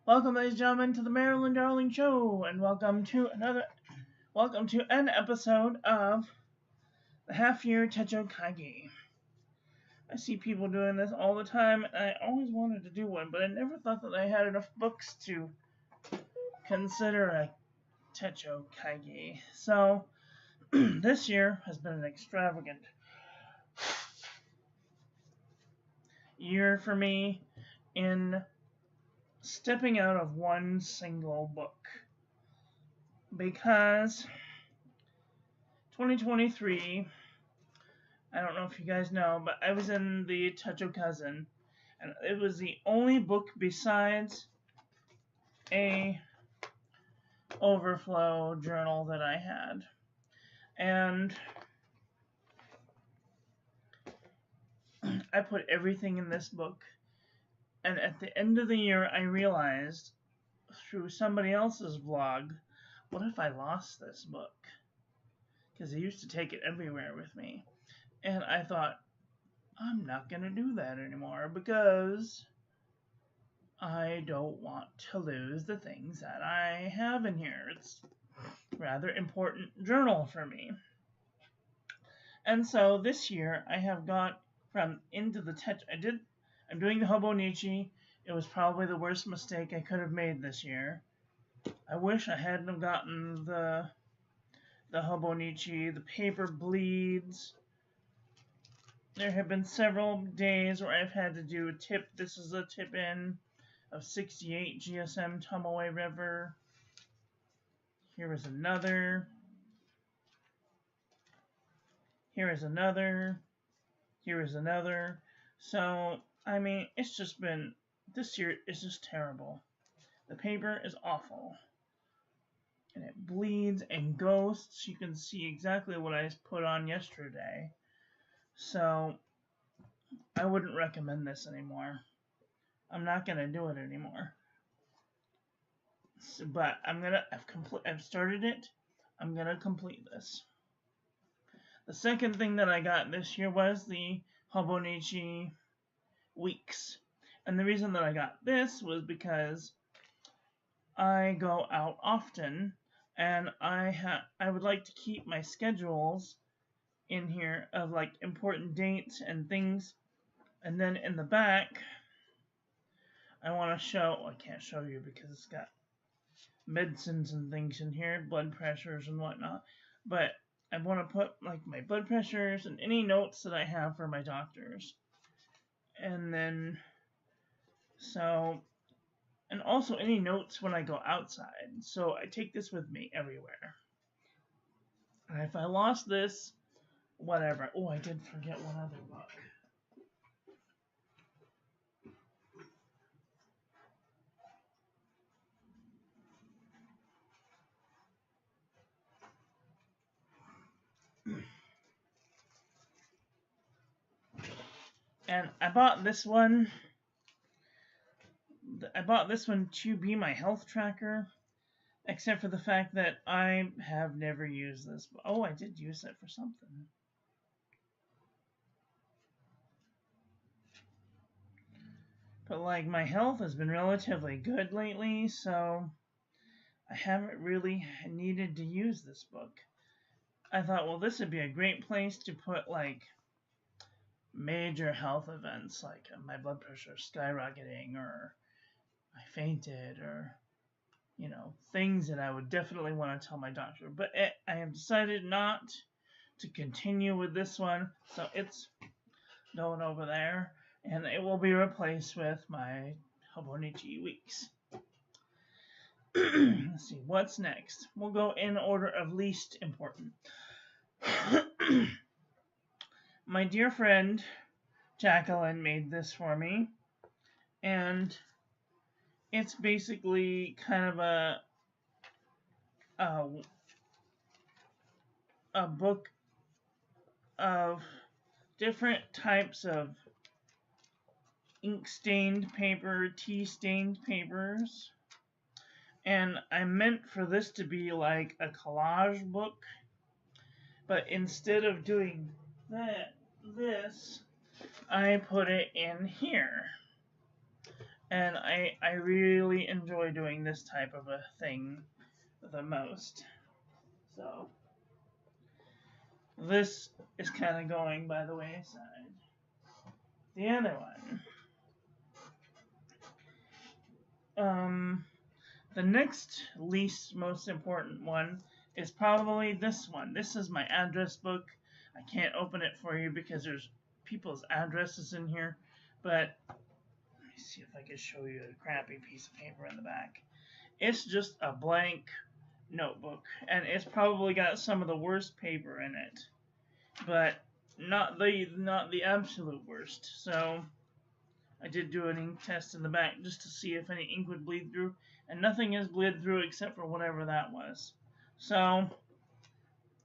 Welcome, ladies and gentlemen, to the Marilyn Darling Show, and welcome to an episode of the half-year Techo Keigi. I see people doing this all the time, and I always wanted to do one, but I never thought that I had enough books to consider a Techo Keigi. So, this year has been an extravagant year for me in stepping out of one single book, because 2023, I don't know if you guys know, but I was in the Techo Cousin, and it was the only book besides a overflow journal that I had. And I put everything in this book, and at the end of the year I realized through somebody else's vlog, what if I lost this book? Because I used to take it everywhere with me. And I thought, I'm not going to do that anymore because I don't want to lose the things that I have in here. It's a rather important journal for me. And so this year I have got from into the Techo. I'm doing the Hobonichi. It was probably the worst mistake I could have made this year. I wish I hadn't have gotten the Hobonichi. The paper bleeds. There have been several days where I've had to do a tip. This is a tip in of 68 GSM Tomoe River. Here is another. Here is another. Here is another. So, I mean, it's just been, this year is just terrible. The paper is awful. And it bleeds and ghosts. You can see exactly what I put on yesterday. So, I wouldn't recommend this anymore. I'm not going to do it anymore. So, but I've started it. I'm going to complete this. The second thing that I got this year was the Hobonichi Weeks. And the reason that I got this was because I go out often, and I would like to keep my schedules in here of like important dates and things. And then in the back, I want to show, I can't show you because it's got medicines and things in here, blood pressures and whatnot. But I want to put like my blood pressures and any notes that I have for my doctors. And then, and also any notes when I go outside. So I take this with me everywhere. And if I lost this, whatever. Oh, I did forget one other book. And I bought this one. To be my health tracker, except for the fact that I have never used this. Oh, I did use it for something. But like my health has been relatively good lately, so I haven't really needed to use this book. I thought, well, this would be a great place to put like major health events, like my blood pressure skyrocketing, or I fainted, or things that I would definitely want to tell my doctor. But I have decided not to continue with this one, so it's going over there, and it will be replaced with my Hobonichi Weeks. Let's see, what's next? We'll go in order of least important. My dear friend Jacqueline made this for me, and it's basically kind of a book of different types of ink-stained paper, tea-stained papers. And I meant for this to be like a collage book, but instead of doing this, I put it in here. And I really enjoy doing this type of a thing the most. So this is kind of going by the wayside. The other one, the next least most important one is probably this one. This is my address book. I can't open it for you because there's people's addresses in here, but let me see if I can show you a crappy piece of paper in the back. It's just a blank notebook, and it's probably got some of the worst paper in it, but not the absolute worst. So I did do an ink test in the back just to see if any ink would bleed through, and nothing has bled through except for whatever that was. So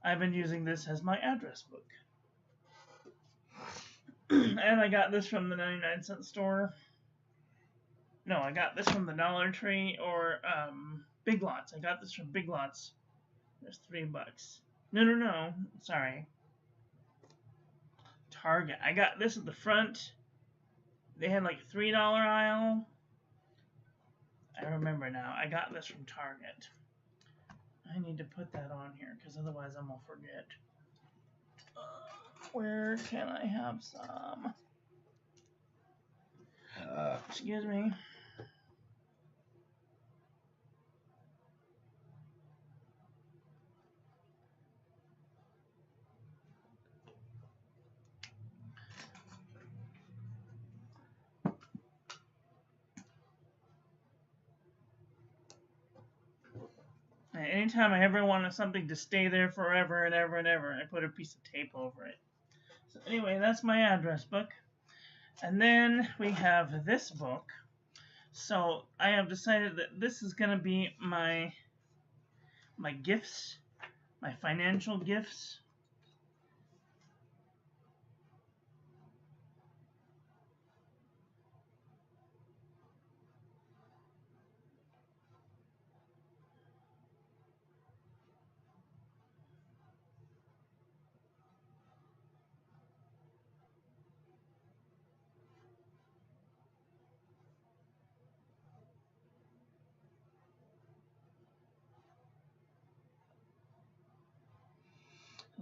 I've been using this as my address book. And I got this from the 99-cent store. No, I got this from the Dollar Tree or Big Lots. I got this from Big Lots. There's $3. No. Sorry. Target. I got this at the front. They had like a $3 aisle. I remember now. I got this from Target. I need to put that on here because otherwise I'm going to forget. Where can I have some? Excuse me. Anytime I ever wanted something to stay there forever and ever and ever, I put a piece of tape over it. So anyway, that's my address book. And then we have this book. So I have decided that this is going to be my gifts, my financial gifts.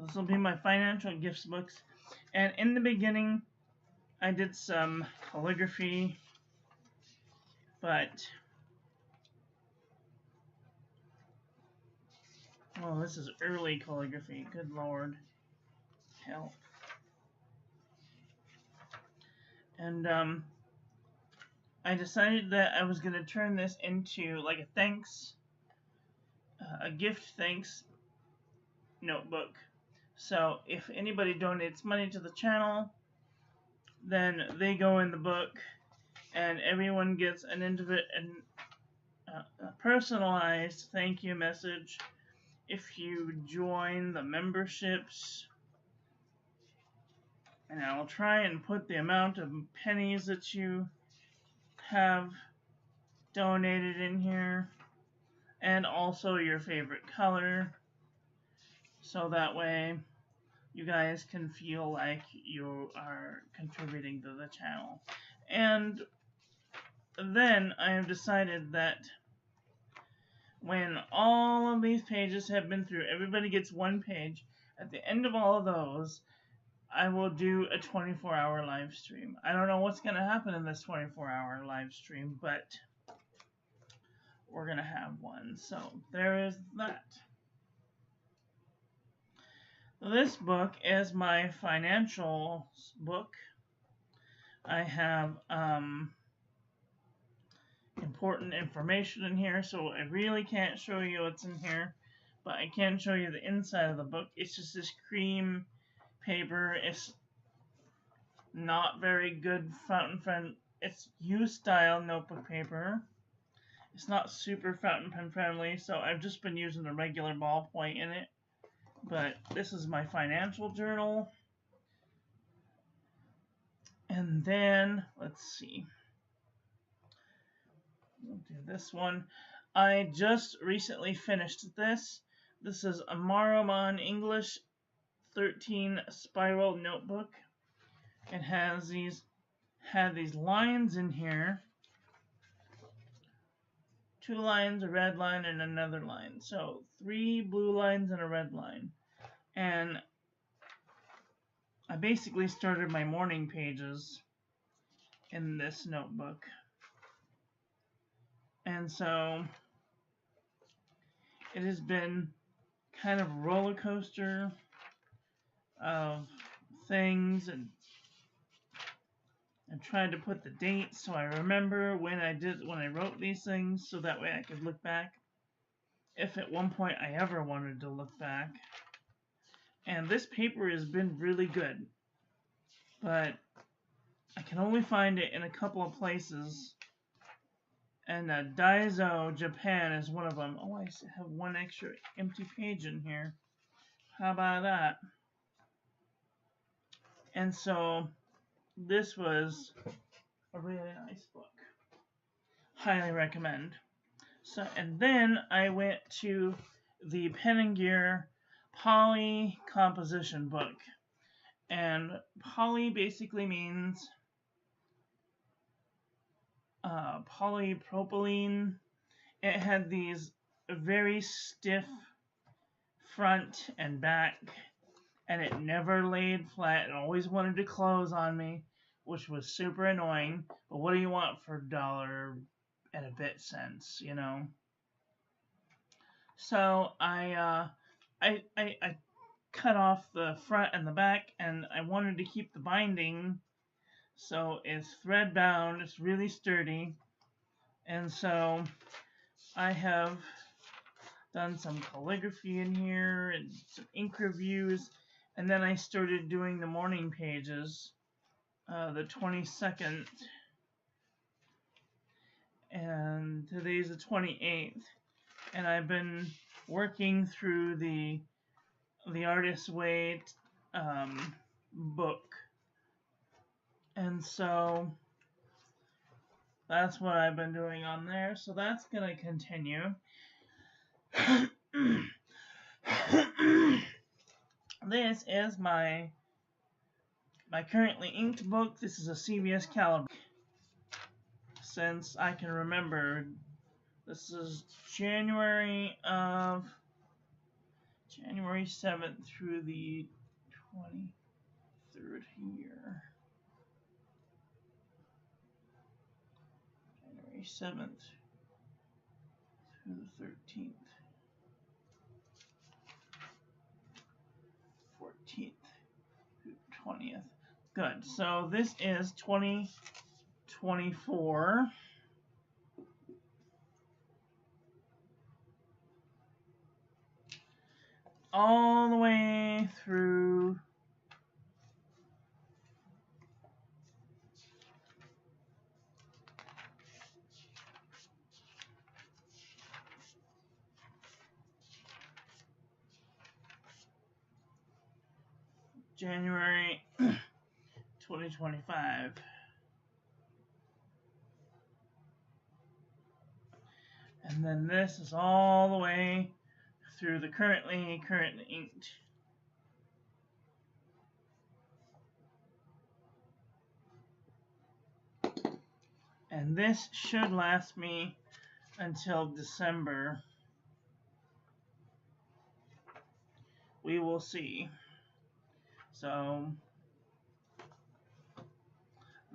This will be my financial gifts books. And in the beginning, I did some calligraphy, but oh, this is early calligraphy. Good Lord, help! And I decided that I was gonna turn this into like a gift thanks notebook. So if anybody donates money to the channel, then they go in the book, and everyone gets an a personalized thank you message if you join the memberships. And I'll try and put the amount of pennies that you have donated in here, and also your favorite color, so that way you guys can feel like you are contributing to the channel. And then I have decided that when all of these pages have been through, everybody gets one page. At the end of all of those, I will do a 24-hour live stream. I don't know what's going to happen in this 24-hour live stream, but we're going to have one. So there is that. This book is my financial book. I have important information in here, so I really can't show you what's in here, but I can show you the inside of the book. It's just this cream paper. It's not very good fountain pen. It's U-style notebook paper. It's not super fountain pen friendly, so I've just been using a regular ballpoint in it. But this is my financial journal. And then, let's see. We'll do this one. I just recently finished this. This is a Maruman English 13 spiral notebook. It has these lines in here 2 lines, a red line, and another line. So 3 blue lines and a red line. And I basically started my morning pages in this notebook. And so it has been kind of a roller coaster of things, and tried to put the dates so I remember when I wrote these things, so that way I could look back if at one point I ever wanted to look back. And this paper has been really good, but I can only find it in a couple of places, and Daiso Japan is one of them. Oh, I have one extra empty page in here. How about that? And so this was a really nice book. Highly recommend. So, and then I went to the Pen & Gear Poly composition book. And poly basically means polypropylene. It had these very stiff front and back, and it never laid flat. It always wanted to close on me, which was super annoying. But what do you want for $1 and a bit cents, you know? So I cut off the front and the back, and I wanted to keep the binding, so it's thread bound. It's really sturdy, and so I have done some calligraphy in here and some ink reviews, and then I started doing the morning pages, the 22nd, and today's the 28th, and I've been working through the Artist's Way book, and so that's what I've been doing on there. So that's gonna continue. This is my currently inked book. This is a CVS Caliber. Since I can remember, this is January 7th through the 23rd year. January 7th through the 13th. 14th through the 20th. Good. So this is 2024. All the way through January 2025. And then this is all the way through the currently inked. And this should last me until December. We will see. So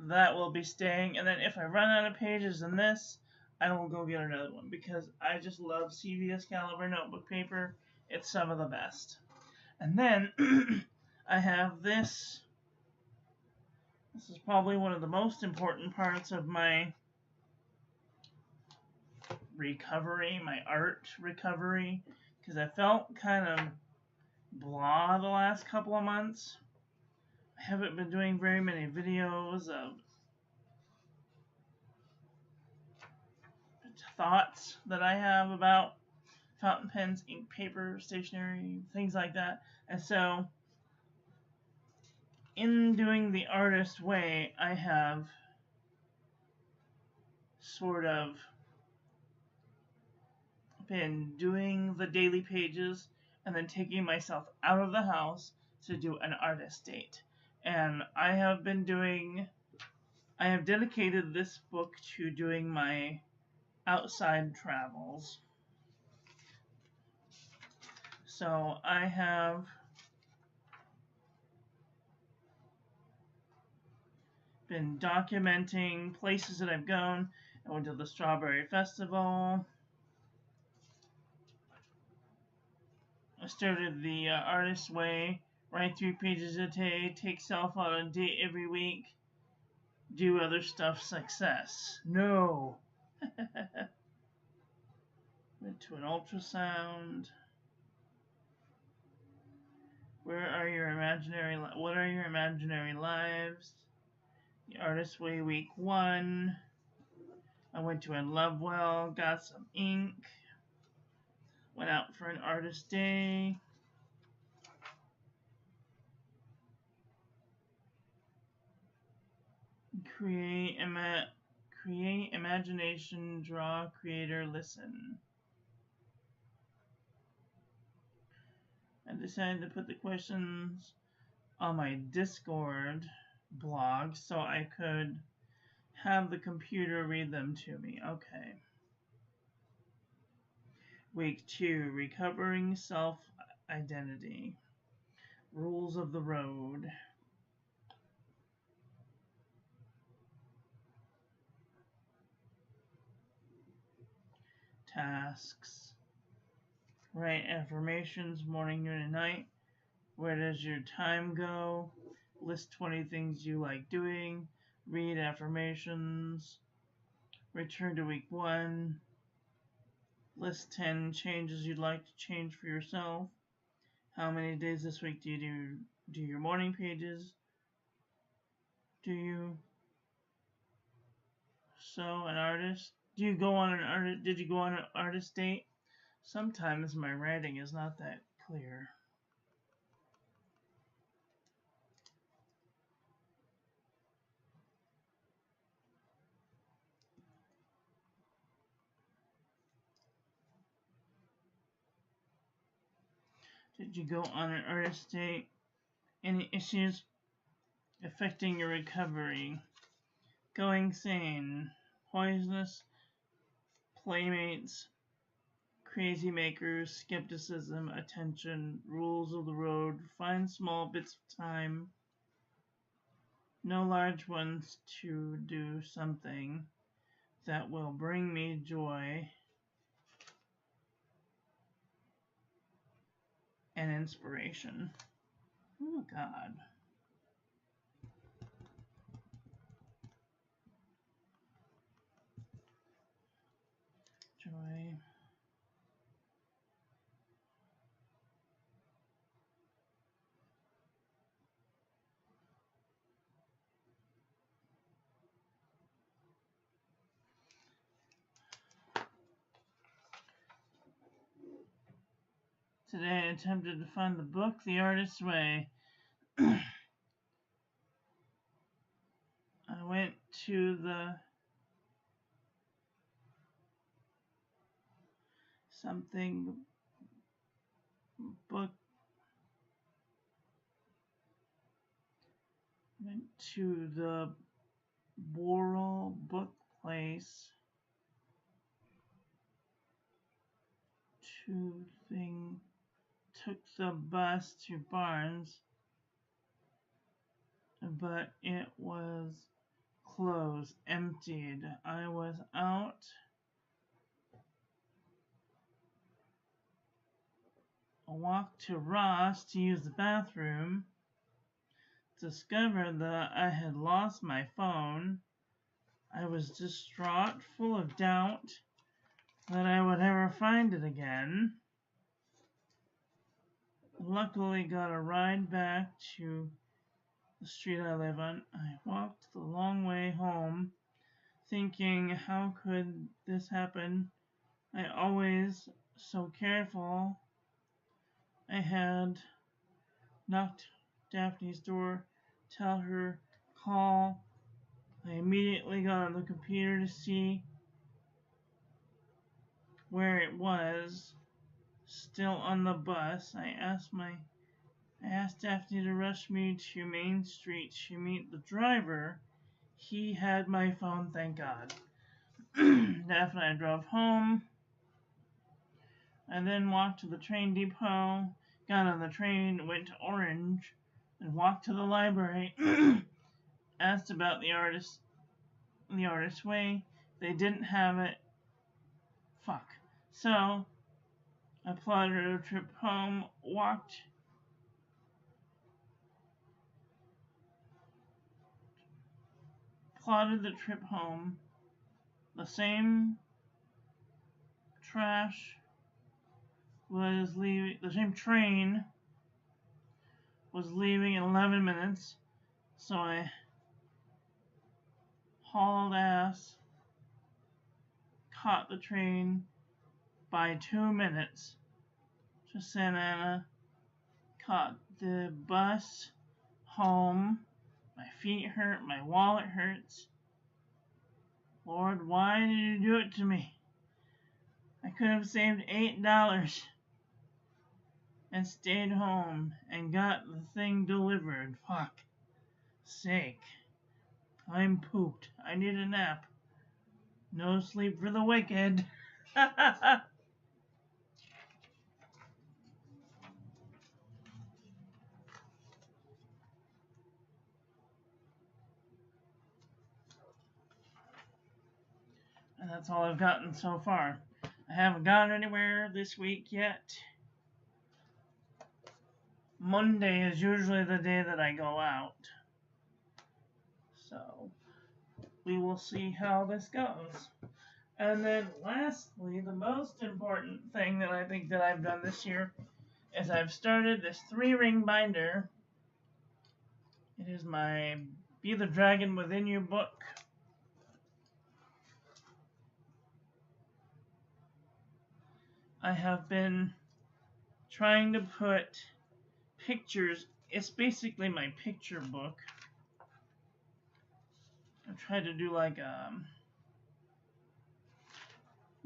that will be staying, and then if I run out of pages in this, I will go get another one, because I just love CVS Caliber notebook paper. It's some of the best. And then I have this. This is probably one of the most important parts of my recovery, my art recovery, because I felt kind of blah the last couple of months. I haven't been doing very many videos of thoughts that I have about fountain pens, ink, paper, stationery, things like that. And so, in doing the Artist's Way, I have sort of been doing the daily pages and then taking myself out of the house to do an artist date. And I have dedicated this book to doing my outside travels. So I have been documenting places that I've gone. I went to the Strawberry Festival. I started the Artist Way, write 3 pages a day, take self out on a date every week, do other stuff, success. No. Went to an ultrasound. What are your imaginary lives? The Artist Way week 1. I went to a Lovewell, got some ink. Went out for an artist day. Create, imagination, draw, creator, listen. I decided to put the questions on my Discord blog so I could have the computer read them to me. Okay. Week 2, recovering self-identity. Rules of the road. Tasks. Write affirmations morning, noon, and night. Where does your time go? List 20 things you like doing. Read affirmations. Return to week 1. List 10 changes you'd like to change for yourself. How many days this week do you do your morning pages? Do you sew an artist? Do you go on an artist? Did you go on an artist date? Sometimes my writing is not that clear. Did you go on an artist date? Any issues affecting your recovery? Going sane, poisonous playmates, crazy makers, skepticism, attention, rules of the road, find small bits of time, no large ones, to do something that will bring me joy and inspiration. Oh, God. Joy. Today I attempted to find the book, The Artist's Way. I went to the something book, went to the Boral book place took the bus to Barnes, but it was closed, emptied. I was out. I walked to Ross to use the bathroom. Discovered that I had lost my phone. I was distraught, full of doubt that I would ever find it again. Luckily got a ride back to the street I live on. I walked the long way home, thinking, how could this happen? I always so careful. I had knocked Daphne's door, tell her, call. I immediately got on the computer to see where it was. Still on the bus. I asked Daphne to rush me to Main Street to meet the driver. He had my phone, thank God. Daphne and I drove home. I then walked to the train depot, got on the train, went to Orange, and walked to the library. Asked about the artist's way. They didn't have it. Fuck. So I plotted a trip home, plotted the trip home. The same train was leaving in 11 minutes, so I hauled ass, caught the train by 2 minutes to Santa Ana, caught the bus home. My feet hurt, my wallet hurts. Lord, why did you do it to me? I could have saved $8 and stayed home and got the thing delivered. Fuck sake. I'm pooped. I need a nap. No sleep for the wicked. And that's all I've gotten so far. I haven't gone anywhere this week yet. Monday is usually the day that I go out. So we will see how this goes. And then lastly, the most important thing that I think that I've done this year is I've started this 3-ring binder. It is my Be the Dragon Within You book. I have been trying to put pictures. It's basically my picture book. I've tried to do like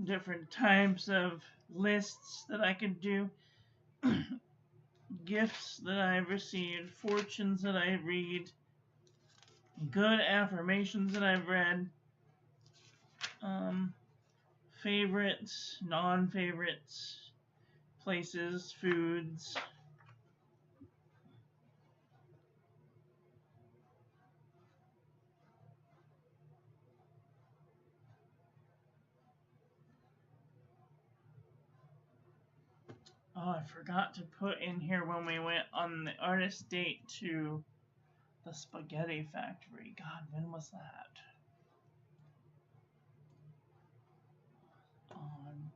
different types of lists that I could do. Gifts that I've received, fortunes that I read, good affirmations that I've read, favorites, non-favorites, places, foods. Oh, I forgot to put in here when we went on the artist date to the spaghetti factory. God, when was that? On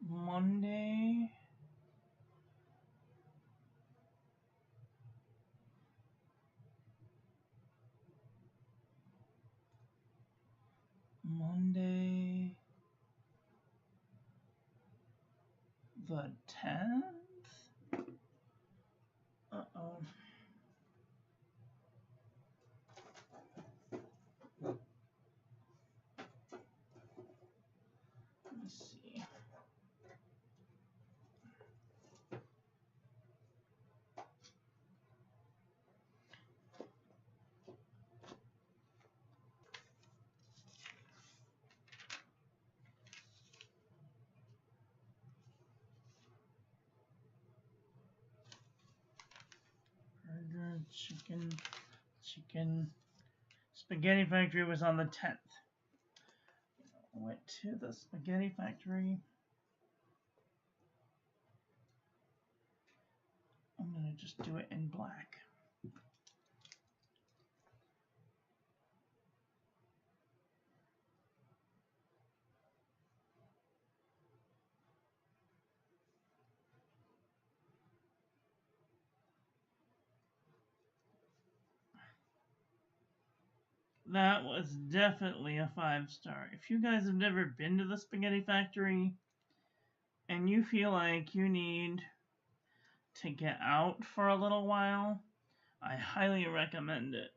Monday. Monday the 10th? Uh-oh. Let me see. Burger, chicken. Spaghetti factory was on the 10th. I went to the spaghetti factory. I'm going to just do it in black. That was definitely a 5-star. If you guys have never been to the spaghetti factory and you feel like you need to get out for a little while, I highly recommend it.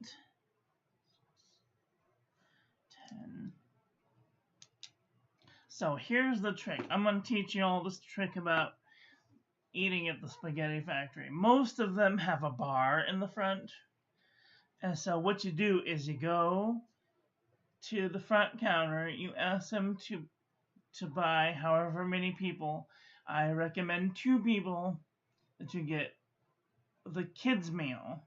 10. So here's the trick. I'm going to teach you all this trick about eating at the spaghetti factory. Most of them have a bar in the front. And so what you do is you go to the front counter. You ask them to buy however many people. I recommend 2 people that you get the kids meal.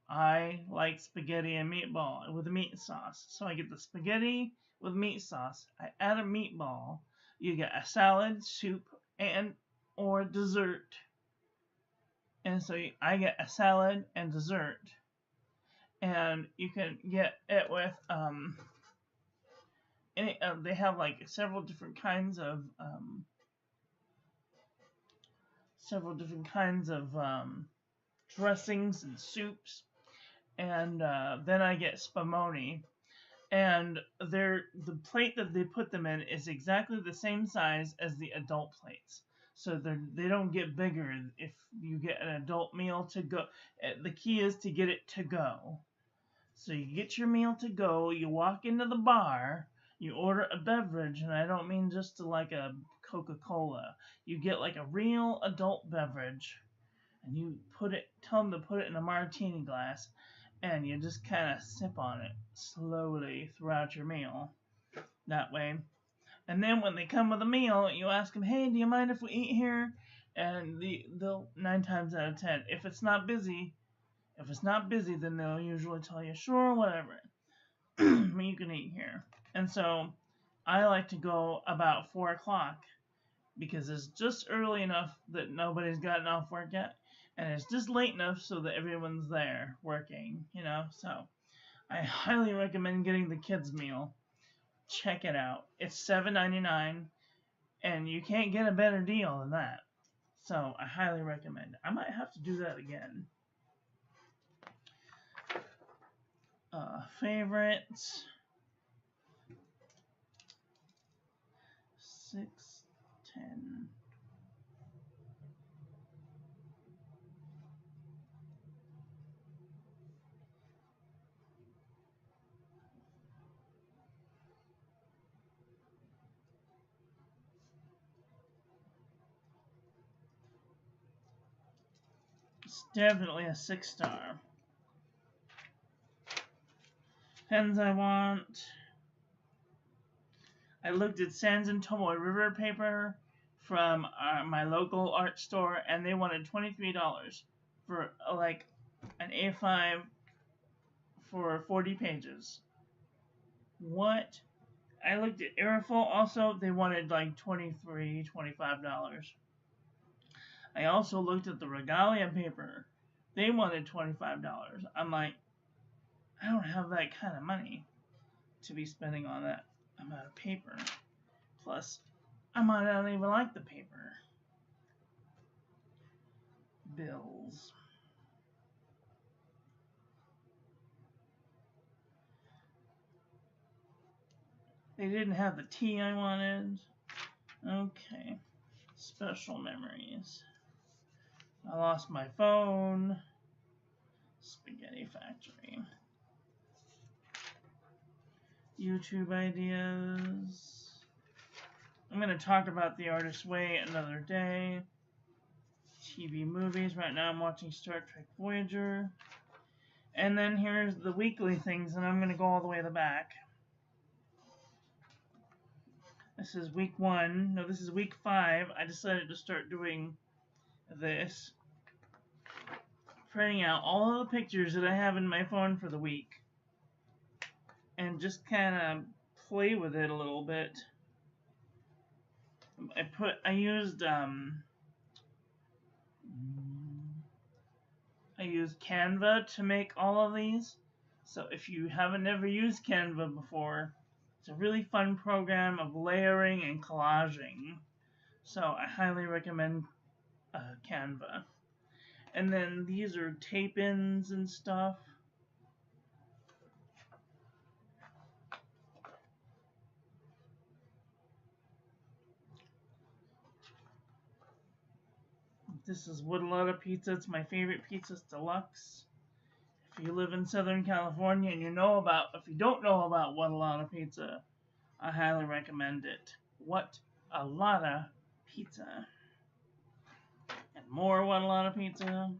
I like spaghetti and meatball with a meat sauce. So I get the spaghetti with meat sauce. I add a meatball. You get a salad, soup, and or dessert. And so I get a salad and dessert. And you can get it with they have like several different kinds of dressings and soups. And then I get spumoni, and the plate that they put them in is exactly the same size as the adult plates. So they don't get bigger if you get an adult meal to go. The key is to get it to go. So you get your meal to go, you walk into the bar, you order a beverage, and I don't mean just like a Coca-Cola. You get like a real adult beverage, and you tell them to put it in a martini glass, and you just kind of sip on it slowly throughout your meal. That way. And then when they come with a meal, you ask them, "Hey, do you mind if we eat here?" And they'll 9 times out of 10, if it's not busy, then they'll usually tell you, "Sure, whatever, you can eat here." And so I like to go about 4 o'clock because it's just early enough that nobody's gotten off work yet, and it's just late enough so that everyone's there working, So I highly recommend getting the kids meal. Check it out. It's $7.99, and you can't get a better deal than that. So I highly recommend it. I might have to do that again. Favorites. 610. It's definitely a 6-star. Pens I want. I looked at Sans and Tomoe River paper from my local art store, and they wanted $23 for like an A5 for 40 pages. What? I looked at Aerofil also. They wanted like $23, $25. I also looked at the Regalia paper. They wanted $25. I'm like, I don't have that kind of money to be spending on that amount of paper. Plus, I might not even like the paper. Bills. They didn't have the tea I wanted. Okay. Special memories. I lost my phone. Spaghetti Factory. YouTube ideas. I'm going to talk about The Artist's Way another day. TV movies. Right now I'm watching Star Trek Voyager. And then here's the weekly things, and I'm going to go all the way to the back. This is week 1. No, this is week 5. I decided to start doing this. Printing out all of the pictures that I have in my phone for the week. And just kind of play with it a little bit. I used Canva to make all of these. So if you haven't ever used Canva before, it's a really fun program of layering and collaging. So I highly recommend Canva. And then these are tape-ins and stuff. This is Woodalata Pizza. It's my favorite Pizzas Deluxe. If you live in Southern California and if you don't know about Woodalata Pizza, I highly recommend it. What a lotta pizza. And more Woodalata Pizza.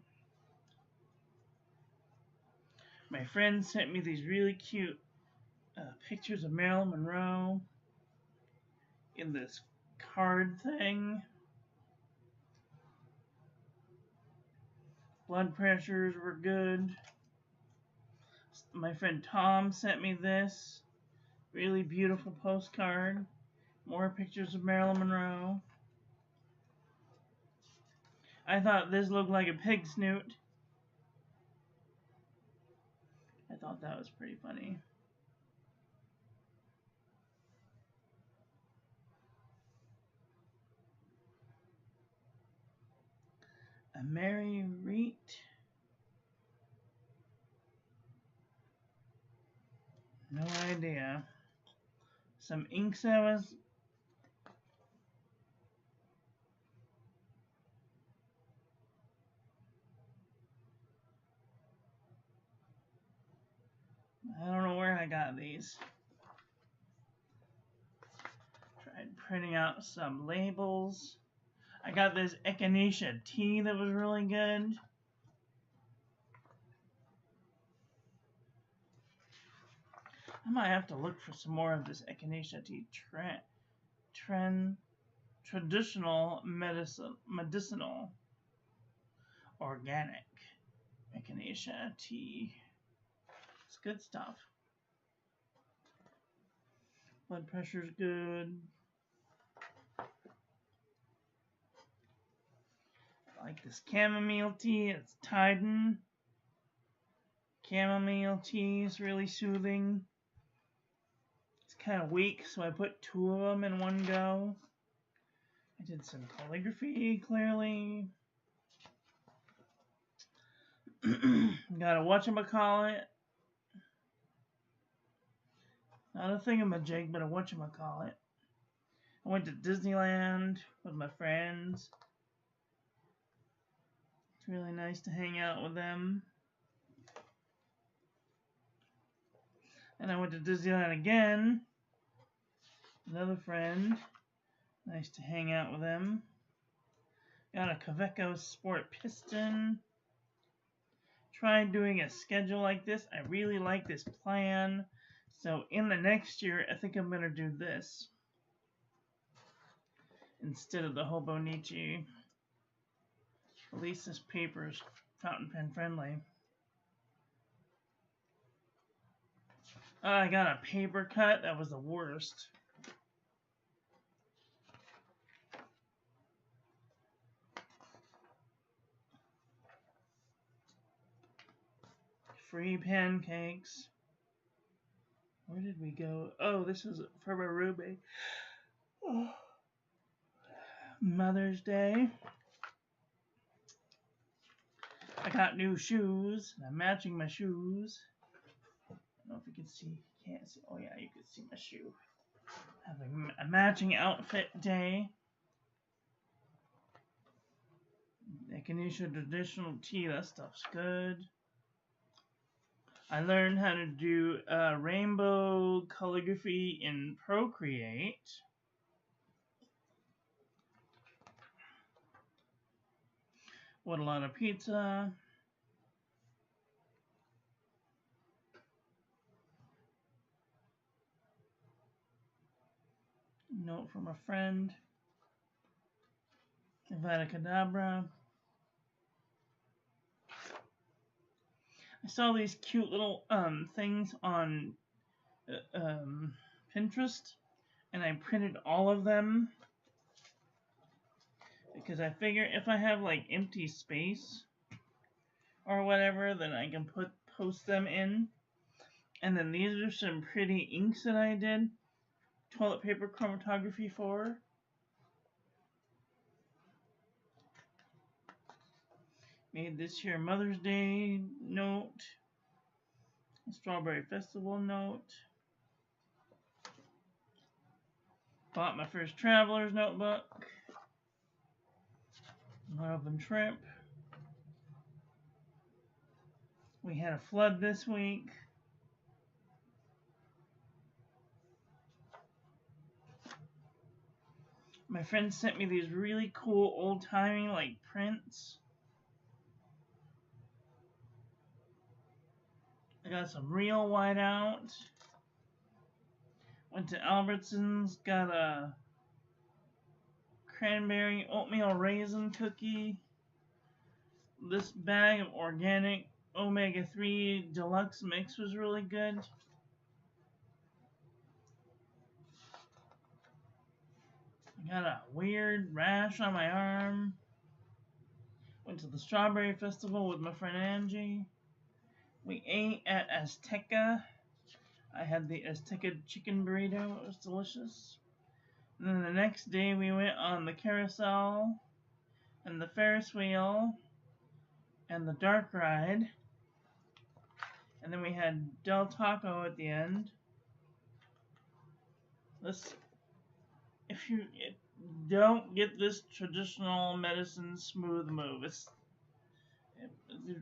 My friend sent me these really cute pictures of Marilyn Monroe in this card thing. Blood pressures were good. My friend Tom sent me this really beautiful postcard. More pictures of Marilyn Monroe. I thought this looked like a pig snoot. I thought that was pretty funny. A Mary Reet. No idea. Some inks I was... I don't know where I got these. Tried printing out some labels. I got this echinacea tea that was really good. I might have to look for some more of this echinacea tea. Traditional medicinal organic echinacea tea. It's good stuff. Blood pressure's good. I like this chamomile tea. It's Tidan. Chamomile tea is really soothing. It's kind of weak, so I put 2 of them in one go. I did some calligraphy, clearly. Got a whatchamacallit. Not a thingamajig, but a whatchamacallit. I went to Disneyland with my friends. It's really nice to hang out with them. And I went to Disneyland again. Another friend. Nice to hang out with them. Got a Kaweco Sport Piston. Tried doing a schedule like this. I really like this plan. So in the next year, I think I'm going to do this instead of the Hobonichi. At least this paper is fountain pen friendly. I got a paper cut. That was the worst. Free pancakes. Where did we go? Oh, this is for my roommate. Oh. Mother's Day. I got new shoes. I'm matching my shoes. I don't know if you can see. Can't see. Oh yeah, you can see my shoe. Having a matching outfit day. Echinacea traditional tea. That stuff's good. I learned how to do rainbow calligraphy in Procreate. What a lot of pizza. Note from a friend. Avada Kedavra. I saw these cute little things on Pinterest, and I printed all of them because I figure if I have like empty space or whatever, then I can post them in. And then these are some pretty inks that I did toilet paper chromatography for. Made this year Mother's Day note, Strawberry Festival note. Bought my first traveler's notebook. Marvin Trip. We had a flood this week. My friend sent me these really cool old-timey like prints. I got some real whiteout. Went to Albertsons, got a cranberry oatmeal raisin cookie. This bag of organic omega-3 deluxe mix was really good. I got a weird rash on my arm. Went to the strawberry festival with my friend Angie. We ate at Azteca. I had the Azteca chicken burrito. It was delicious. And then the next day we went on the carousel and the Ferris wheel and the dark ride. And then we had Del Taco at the end. If you don't get this traditional medicine smooth move, it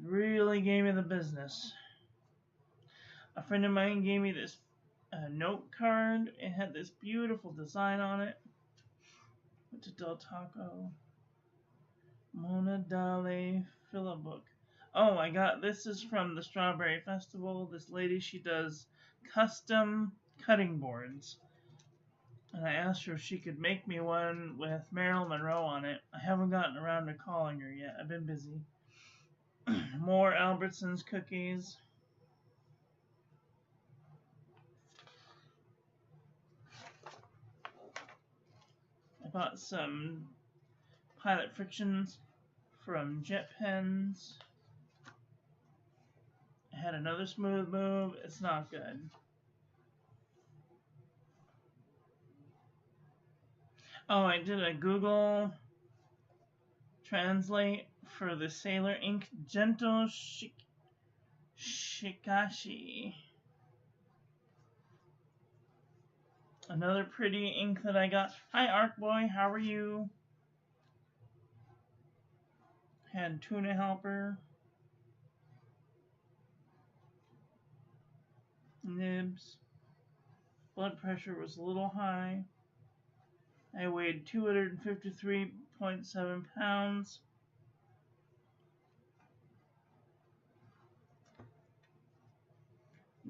really gave me the business. A friend of mine gave me this note card. It had this beautiful design on it. Went to Del Taco. Mona Dale Book. Oh, I got this is from the Strawberry Festival. This lady, she does custom cutting boards. And I asked her if she could make me one with Marilyn Monroe on it. I haven't gotten around to calling her yet. I've been busy. More Albertsons cookies. I bought some Pilot Frictions from Jet Pens. I had another smooth move. It's not good. Oh, I did a Google Translate for the Sailor Ink Gentle Shikashi. Another pretty ink that I got. Hi, Arc Boy. How are you? Had Tuna Helper. Nibs. Blood pressure was a little high. I weighed 253.7 pounds.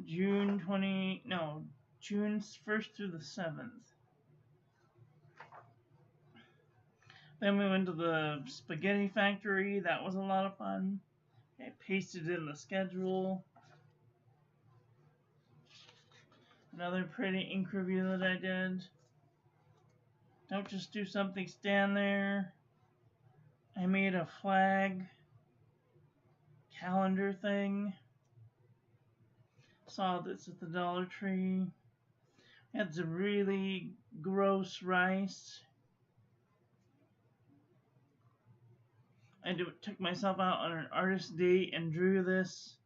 June 1st through the 7th. Then we went to the spaghetti factory. That was a lot of fun. I pasted in the schedule. Another pretty ink review that I did. Don't just do something, stand there. I made a flag calendar thing. Saw this at the Dollar Tree. Had some really gross rice. I took myself out on an artist date and drew this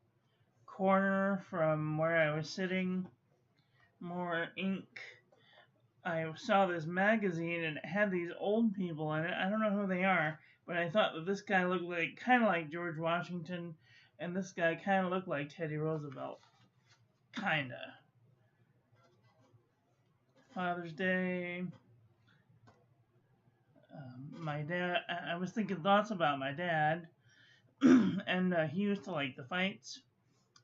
corner from where I was sitting. More ink. I saw this magazine and it had these old people in it. I don't know who they are, but I thought that this guy looked like kind of like George Washington, and this guy kind of looked like Teddy Roosevelt. Kinda. Father's Day. My dad. I was thinking thoughts about my dad, and he used to like the fights.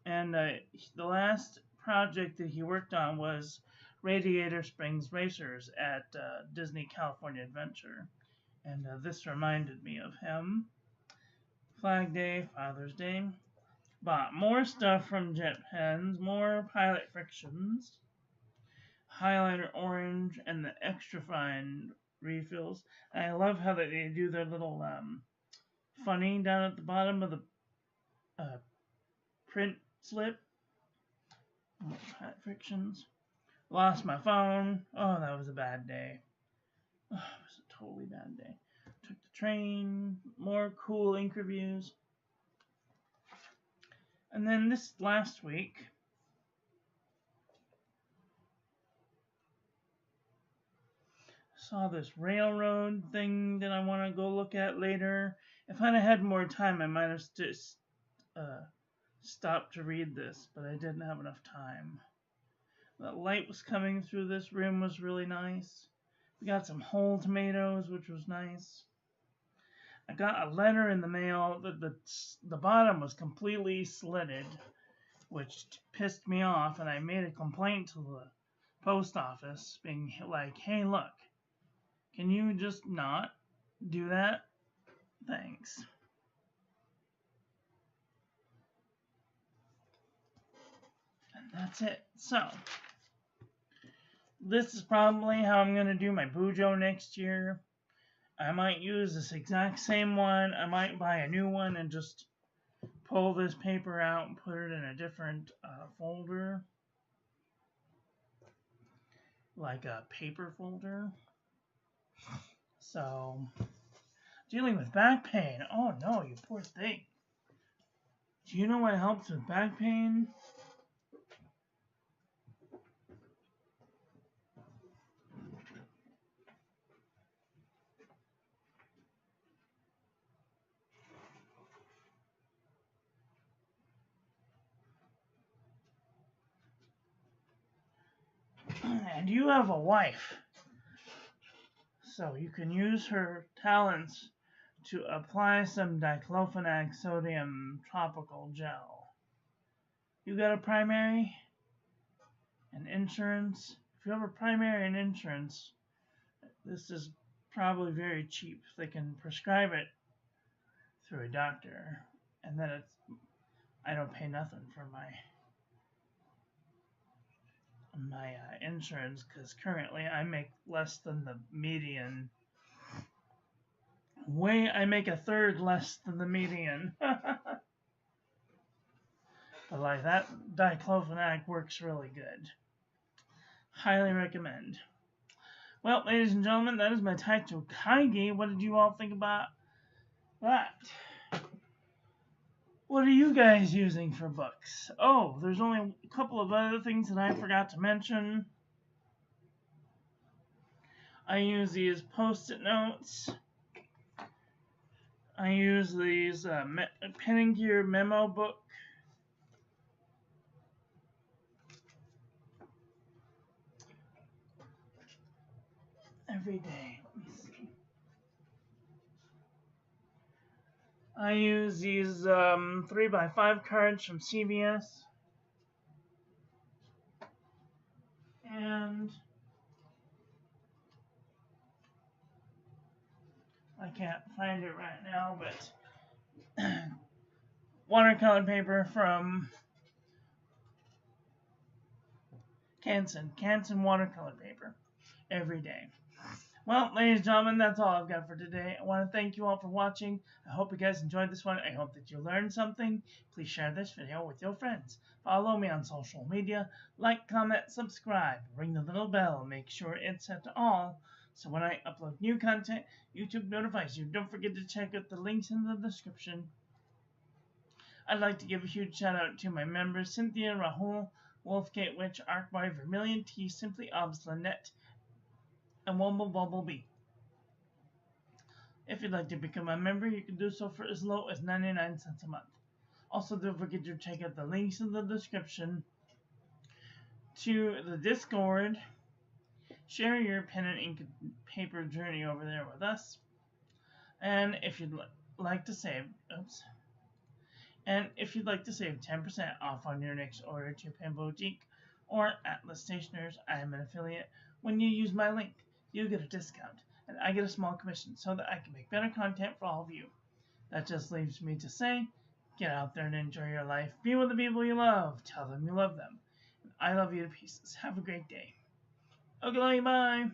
And the last project that he worked on was Radiator Springs Racers at Disney California Adventure. And this reminded me of him. Flag Day, Father's Day. Bought more stuff from Jet Pens, more Pilot Frictions, highlighter orange, and the extra fine refills. And I love how they do their little funny down at the bottom of the print slip. More Pilot Frictions. Lost my phone. Oh, that was a bad day. Oh, it was a totally bad day. Took the train. More cool ink reviews. And then this last week, saw this railroad thing that I want to go look at later. If I'd had more time, I might have just stopped to read this, but I didn't have enough time. The light was coming through this room was really nice. We got some whole tomatoes, which was nice. I got a letter in the mail that the bottom was completely slitted, which pissed me off, and I made a complaint to the post office being like, hey, look, can you just not do that? Thanks. And that's it. So, this is probably how I'm going to do my Bujo next year. I might use this exact same one. I might buy a new one and just pull this paper out and put it in a different folder. Like a paper folder. So, dealing with back pain. Oh no, you poor thing. Do you know what helps with back pain? And you have a wife. So you can use her talents to apply some diclofenac sodium topical gel. You got a primary and insurance? If you have a primary and insurance, this is probably very cheap. They can prescribe it through a doctor, and then I don't pay nothing for my insurance because currently I make less than the median. I make a third less than the median. But like that diclofenac works really good. Highly recommend. Well, ladies and gentlemen, that is my Techo Keigi. What did you all think about that? What are you guys using for books? Oh, there's only a couple of other things that I forgot to mention. I use these post-it notes. I use these Pen and Gear memo book. Every day. Let me see. I use these 3x5 cards from CVS. And I can't find it right now, but watercolor paper from Canson watercolor paper every day. Well, ladies and gentlemen, that's all I've got for today. I want to thank you all for watching. I hope you guys enjoyed this one. I hope that you learned something. Please share this video with your friends. Follow me on social media. Like, comment, subscribe. Ring the little bell. Make sure it's set to all. So when I upload new content, YouTube notifies you. Don't forget to check out the links in the description. I'd like to give a huge shout out to my members, Cynthia, Rahul, Wolfgate Witch, Arkby, Vermilion T, Simply Obs, Lynette, and Wumble Bumblebee. If you'd like to become a member, you can do so for as low as 99 cents a month. Also, don't forget to check out the links in the description to the Discord. Share your pen and ink paper journey over there with us. And if you'd like to save, if you'd like to save 10% off on your next order to Pen Boutique or Atlas Stationers, I am an affiliate. When you use my link, you get a discount, and I get a small commission so that I can make better content for all of you. That just leaves me to say, get out there and enjoy your life. Be with the people you love. Tell them you love them. I love you to pieces. Have a great day. Okay, bye.